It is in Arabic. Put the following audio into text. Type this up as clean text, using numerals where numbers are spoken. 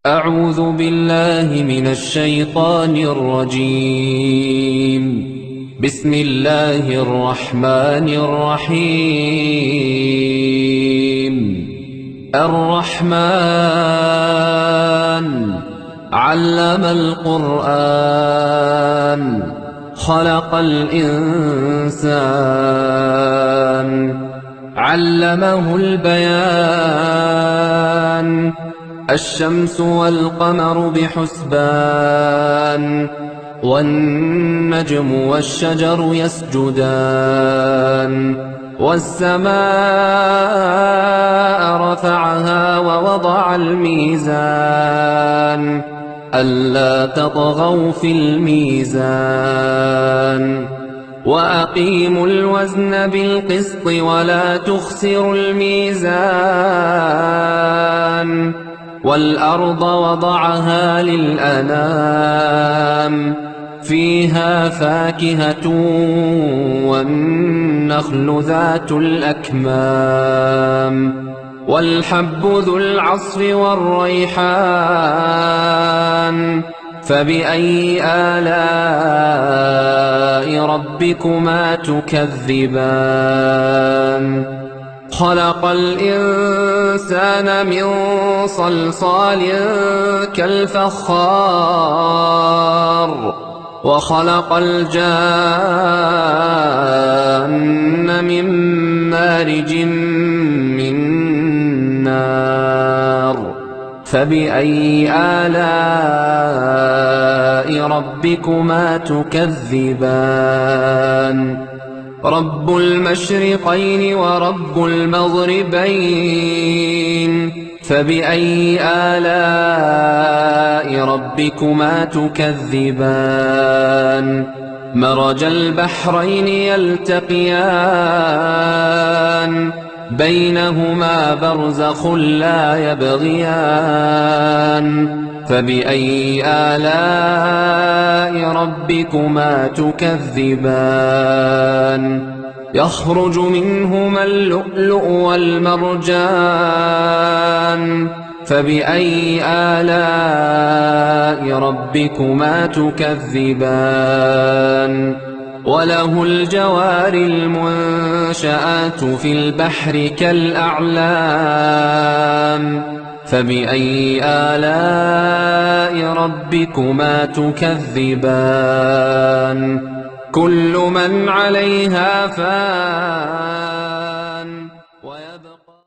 أعوذ بالله من الشيطان الرجيم. بسم الله الرحمن الرحيم. الرحمن علم القرآن خلق الإنسان علمه البيان الشمس والقمر بحسبان والنجم والشجر يسجدان والسماء رفعها ووضع الميزان ألا تطغوا في الميزان وأقيموا الوزن بالقسط ولا تخسروا الميزان والأرض وضعها للأنام فيها فاكهة والنخل ذات الأكمام والحب ذو العصف والريحان فبأي آلاء ربكما تكذبان خلق الإنسان من صلصال كالفخار وخلق الجان من مارج من نار فبأي آلاء ربكما تكذبان رب المشرقين ورب المغربين فبأي آلاء ربكما تكذبان مرج البحرين يلتقيان بينهما برزخ لا يبغيان فبأي آلاء ربكما تكذبان يخرج منهما اللؤلؤ والمرجان فبأي آلاء ربكما تكذبان وله الجوار المنشآت في البحر كالأعلام فبأي آلاء ربكما تكذبان كل من عليها فان